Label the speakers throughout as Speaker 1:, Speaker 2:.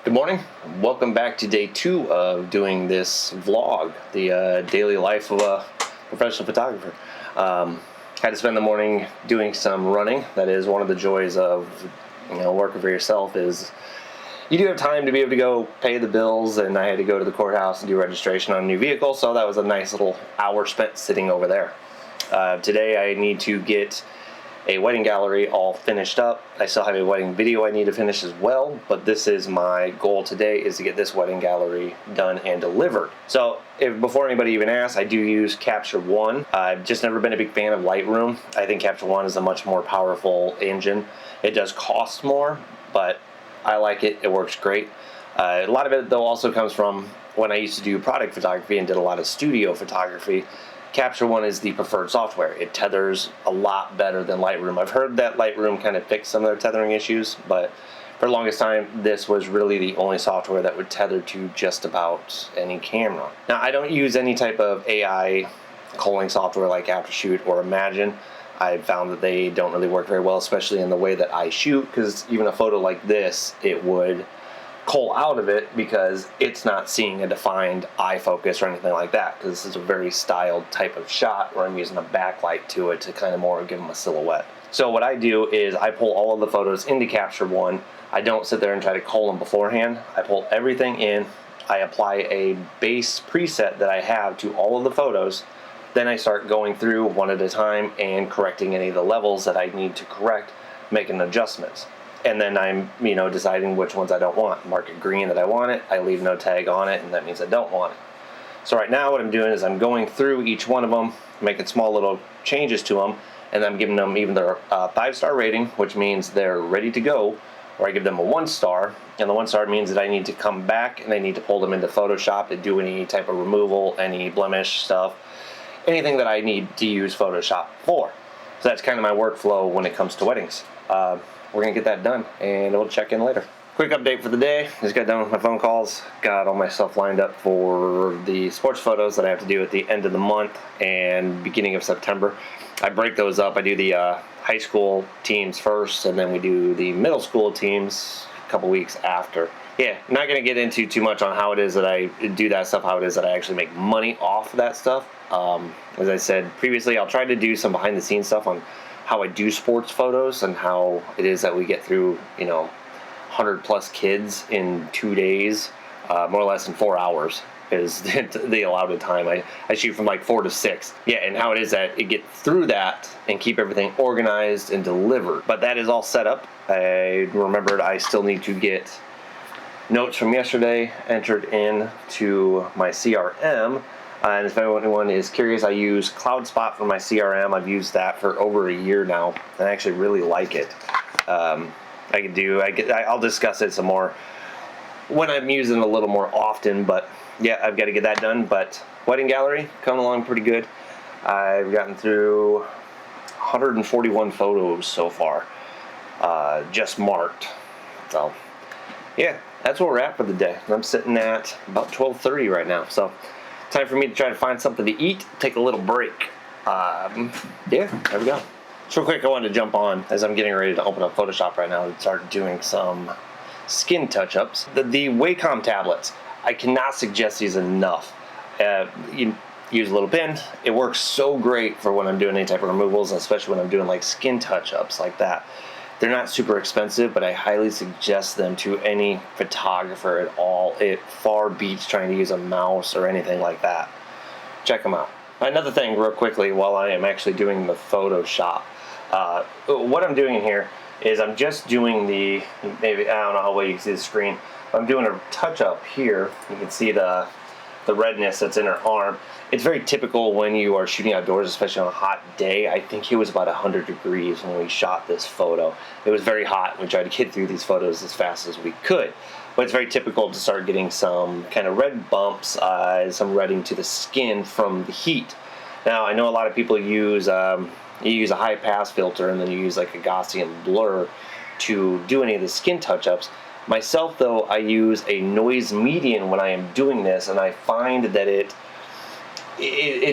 Speaker 1: Good morning. Welcome back to day 2 of doing this vlog, the daily life of a professional photographer. Had to spend the morning doing some running. That is one of the joys of working for yourself, is you do have time to be able to go pay the bills, and I had to go to the courthouse and do registration on a new vehicle, so that was a nice little hour spent sitting over there. Today I need to get a wedding gallery all finished up. I still have a wedding video I need to finish as well, but this is my goal today, is to get this wedding gallery done and delivered. So before anybody even asks, I do use Capture One. I've just never been a big fan of Lightroom. I think Capture One is a much more powerful engine. It does cost more, but I like it. It works great. A lot of it though also comes from when I used to do product photography and did a lot of studio photography. Capture One is the preferred software. It tethers a lot better than Lightroom. I've heard that Lightroom kind of fixed some of their tethering issues, but for the longest time, this was really the only software that would tether to just about any camera. Now, I don't use any type of AI culling software like Aftershoot or Imagine. I've found that they don't really work very well, especially in the way that I shoot, because even a photo like this, it would cull out of it because it's not seeing a defined eye focus or anything like that, because this is a very styled type of shot where I'm using a backlight to it to kind of more give them a silhouette. So what I do is I pull all of the photos into Capture One. I don't sit there and try to cull them beforehand. I pull everything in. I apply a base preset that I have to all of the photos. Then I start going through one at a time and correcting any of the levels that I need to correct, making adjustments. And then I'm, deciding which ones I don't want. Mark it green that I want it. I leave no tag on it, and that means I don't want it. So right now what I'm doing is I'm going through each one of them, making small little changes to them, and I'm giving them even their 5-star rating, which means they're ready to go, or I give them a 1-star, and the 1-star means that I need to come back and I need to pull them into Photoshop to do any type of removal, any blemish stuff, anything that I need to use Photoshop for. So that's kind of my workflow when it comes to weddings. We're going to get that done, and we'll check in later. Quick update for the day. Just got done with my phone calls. Got all my stuff lined up for the sports photos that I have to do at the end of the month and beginning of September. I break those up. I do the high school teams first, and then we do the middle school teams a couple weeks after. Yeah, not going to get into too much on how it is that I do that stuff, how it is that I actually make money off of that stuff. As I said previously, I'll try to do some behind-the-scenes stuff on how I do sports photos and how it is that we get through, 100 plus kids in 2 days, more or less in 4 hours is the allotted time. I shoot from like 4 to 6. Yeah, and how it is that it get through that and keep everything organized and delivered. But that is all set up. I remembered I still need to get notes from yesterday entered in to my CRM. And if anyone is curious, I use CloudSpot for my CRM. I've used that for over a year now, and I actually really like it. I'll discuss it some more when I'm using it a little more often, but yeah, I've got to get that done. But wedding gallery coming along pretty good. I've gotten through 141 photos so far, just marked. So yeah, that's where we're at for the day. I'm sitting at about 12:30 right now, so time for me to try to find something to eat, take a little break. Yeah, there we go. So real quick, I wanted to jump on as I'm getting ready to open up Photoshop right now and start doing some skin touch-ups. The Wacom tablets, I cannot suggest these enough. You use a little pen. It works so great for when I'm doing any type of removals, especially when I'm doing like skin touch-ups like that. They're not super expensive, but I highly suggest them to any photographer at all. It far beats trying to use a mouse or anything like that. Check them out. Another thing real quickly while I am actually doing the Photoshop. What I'm doing in here is I'm just doing maybe, I don't know how well you can see the screen, but I'm doing a touch up here. You can see the redness that's in her arm. It's very typical when you are shooting outdoors, especially on a hot day. I think it was about 100 degrees when we shot this photo. It was very hot. We tried to get through these photos as fast as we could. But it's very typical to start getting some kind of red bumps, some redding to the skin from the heat. Now, I know a lot of people use you use a high pass filter and then you use like a Gaussian blur to do any of the skin touch-ups. Myself, though, I use a noise median when I am doing this, and I find that it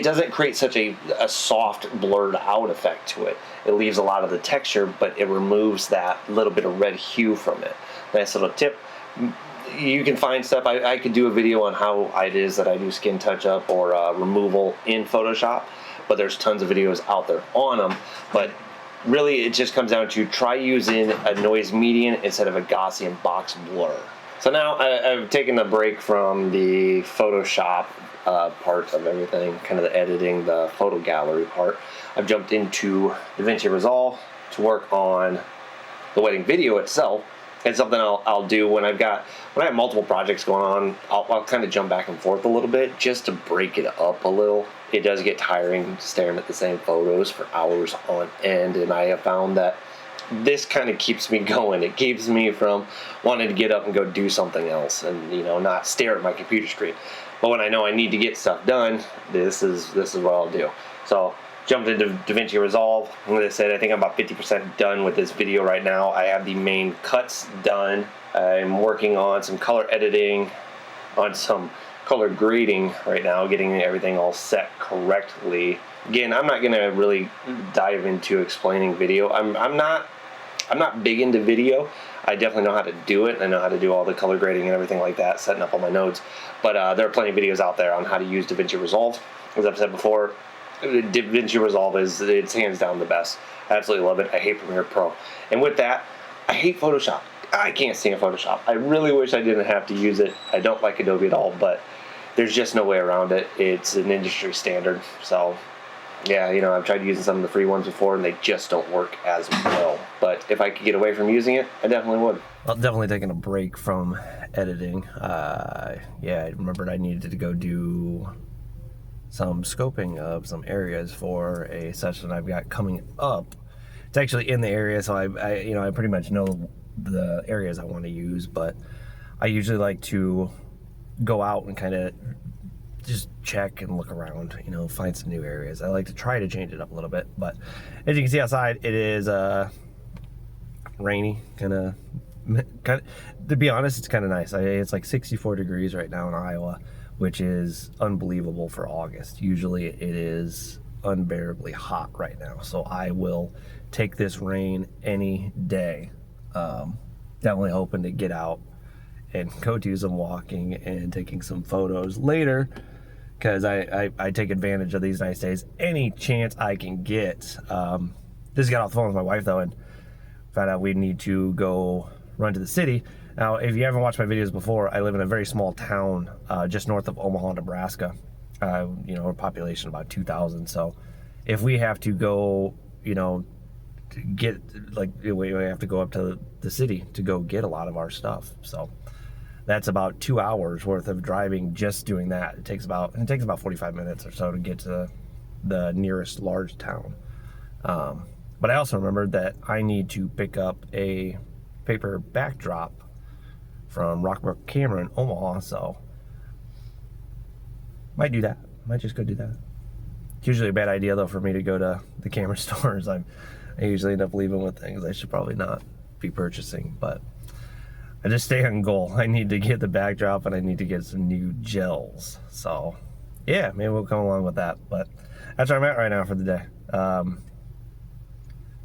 Speaker 1: doesn't create such a soft, blurred out effect to it. It leaves a lot of the texture, but it removes that little bit of red hue from it. Nice little tip. you can find stuff. I could do a video on how it is that I do skin touch-up or removal in Photoshop, but there's tons of videos out there on them. But really, it just comes down to try using a noise median instead of a Gaussian box blur. So now I've taken a break from the Photoshop part of everything, kind of the editing, the photo gallery part. I've jumped into DaVinci Resolve to work on the wedding video itself. It's something I'll do when I have multiple projects going on. I'll kind of jump back and forth a little bit just to break it up a little. It does get tiring staring at the same photos for hours on end, and I have found that this kind of keeps me going. It keeps me from wanting to get up and go do something else and, you know, not stare at my computer screen. But when I know I need to get stuff done, this is what I'll do. So jumped into DaVinci Resolve. Like I said, I think I'm about 50% done with this video right now. I have the main cuts done. I'm working on some color editing, on some color grading right now, getting everything all set correctly. Again, I'm not gonna really dive into explaining video. I'm not big into video. I definitely know how to do it. I know how to do all the color grading and everything like that, setting up all my nodes. But there are plenty of videos out there on how to use DaVinci Resolve. As I've said before, DaVinci Resolve it's hands down the best. I absolutely love it. I hate Premiere Pro. And with that, I hate Photoshop. I can't stand Photoshop. I really wish I didn't have to use it. I don't like Adobe at all, but there's just no way around it. It's an industry standard. So yeah, you know, I've tried using some of the free ones before and they just don't work as well. But if I could get away from using it, I definitely would. Well, definitely taking a break from editing. Yeah, I remembered I needed to go do some scoping of some areas for a session I've got coming up. It's actually in the area, so I pretty much know the areas I want to use, but I usually like to go out and kind of just check and look around, you know, find some new areas. I like to try to change it up a little bit, but as you can see outside, it is rainy, kind of. To be honest, it's kind of nice. It's like 64 degrees right now in Iowa, which is unbelievable for August. Usually it is unbearably hot right now, so I will take this rain any day. Definitely hoping to get out and go do some walking and taking some photos later, because I take advantage of these nice days any chance I can get. Just got off the phone with my wife though and found out we need to go run to the city. Now, if you haven't watched my videos before, I live in a very small town just north of Omaha, Nebraska. You know, a population of about 2,000. So if we have to go, you know, to get, like, we have to go up to the city to go get a lot of our stuff. So that's about 2 hours worth of driving just doing that. It takes about 45 minutes or so to get to the nearest large town. But I also remembered that I need to pick up a paper backdrop from Rockbrook Camera in Omaha, so might do that. Might just go do that. It's usually a bad idea though for me to go to the camera stores. I usually end up leaving with things I should probably not be purchasing, but I just stay on goal. I need to get the backdrop and I need to get some new gels. So yeah, maybe we'll come along with that, but that's where I'm at right now for the day.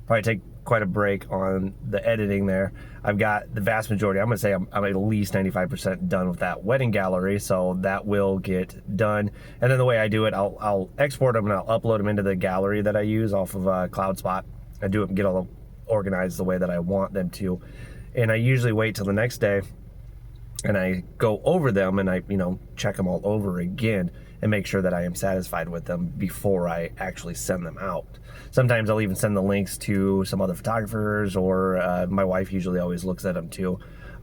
Speaker 1: Probably take quite a break on the editing there. I've got the vast majority, I'm gonna say I'm at least 95% done with that wedding gallery, so that will get done. And then the way I do it, I'll export them and I'll upload them into the gallery that I use off of CloudSpot. I do it and get all organized the way that I want them to. And I usually wait till the next day and I go over them and I, you know, check them all over again and make sure that I am satisfied with them before I actually send them out. Sometimes I'll even send the links to some other photographers, or my wife usually always looks at them too.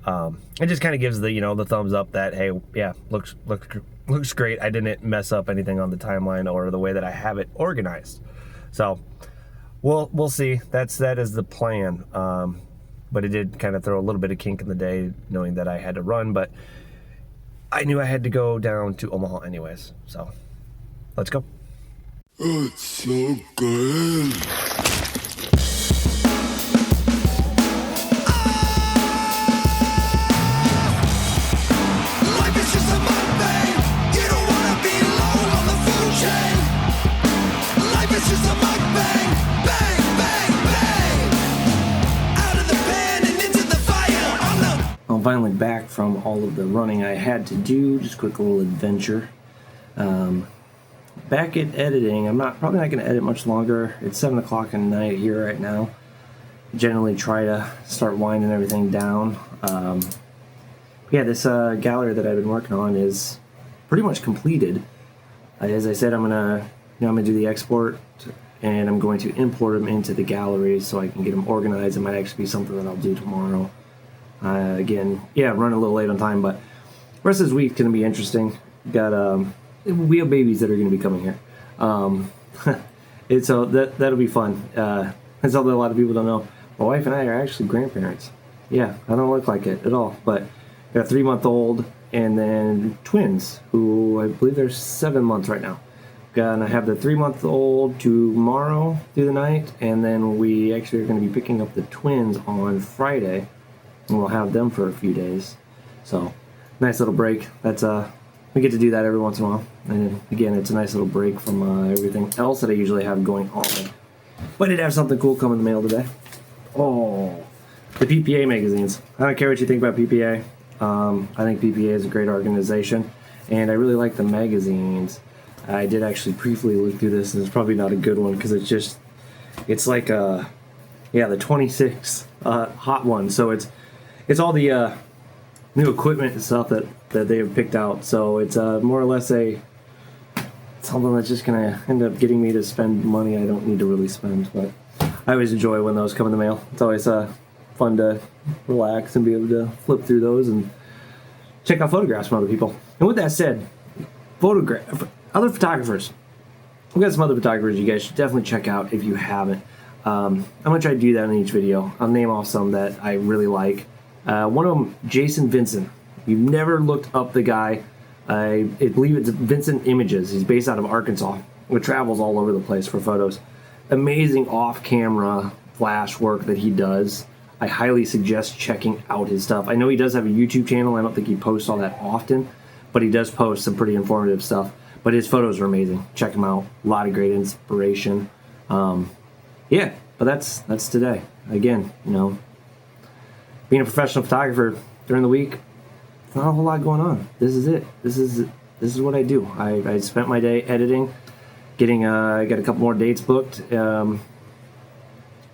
Speaker 1: It just kind of gives the, you know, the thumbs up that, hey, yeah, looks great. I didn't mess up anything on the timeline or the way that I have it organized. So we'll see. That is the plan. But it did kind of throw a little bit of kink in the day knowing that I had to run, but I knew I had to go down to Omaha anyways. So let's go.
Speaker 2: Oh, it's so good. Life is just a mukbang. You don't wanna be alone on the food chain. Life is just a mukbang. Bang, bang, bang. Out of the pan and into the fire.
Speaker 1: I'm finally back
Speaker 3: from all of the running I had to do. Just a quick little adventure. Back at editing. I'm probably not going to edit much longer. It's 7 o'clock at night here right now. Generally try to start winding everything down. Yeah, this gallery that I've been working on is pretty much completed. As I said, I'm gonna do the export, and I'm going to import them into the gallery so I can get them organized. It might actually be something that I'll do tomorrow. Again, yeah, I'm running a little late on time, but the rest of this week's gonna be interesting. We have babies that are gonna be coming here, so that'll be fun. That's something a lot of people don't know. My wife and I are actually grandparents. Yeah, I don't look like it at all, but got a 3-month-old and then twins, who I believe they're 7 months right now. And I have the 3-month-old tomorrow through the night, and then we actually are going to be picking up the twins on Friday, and we'll have them for a few days. So, nice little break. We get to do that every once in a while. And again, it's a nice little break from everything else that I usually have going on. But I did have something cool come in the mail today. Oh, the PPA magazines. I don't care what you think about PPA. I think PPA is a great organization, and I really like the magazines. I did actually briefly look through this, and it's probably not a good one because it's like the 26 hot one. So it's all the new equipment and stuff that they have picked out. So it's more or less something that's just gonna end up getting me to spend money I don't need to really spend. But I always enjoy when those come in the mail. It's always fun to relax and be able to flip through those and check out photographs from other people. And with that said, other photographers. We've got some other photographers you guys should definitely check out if you haven't. I'm going to try to do that in each video. I'll name off some that I really like. One of them, Jason Vincent. If you've never looked up the guy, I believe it's Vincent Images. He's based out of Arkansas. He travels all over the place for photos. Amazing off-camera flash work that he does. I highly suggest checking out his stuff. I know he does have a YouTube channel. I don't think he posts all that often, but he does post some pretty informative stuff. But his photos are amazing. Check him out. A lot of great inspiration. Yeah, but that's today. Again, being a professional photographer during the week, not a whole lot going on. This is it. This is what I do. I spent my day editing, I got a couple more dates booked.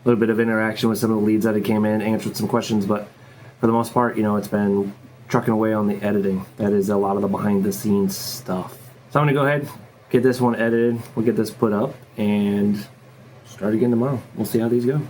Speaker 3: A little bit of interaction with some of the leads that came in, answered some questions, but for the most part, it's been trucking away on the editing. That is a lot of the behind the scenes stuff. So I'm gonna go ahead, get this one edited, we'll get this put up, and start again tomorrow. We'll see how these go.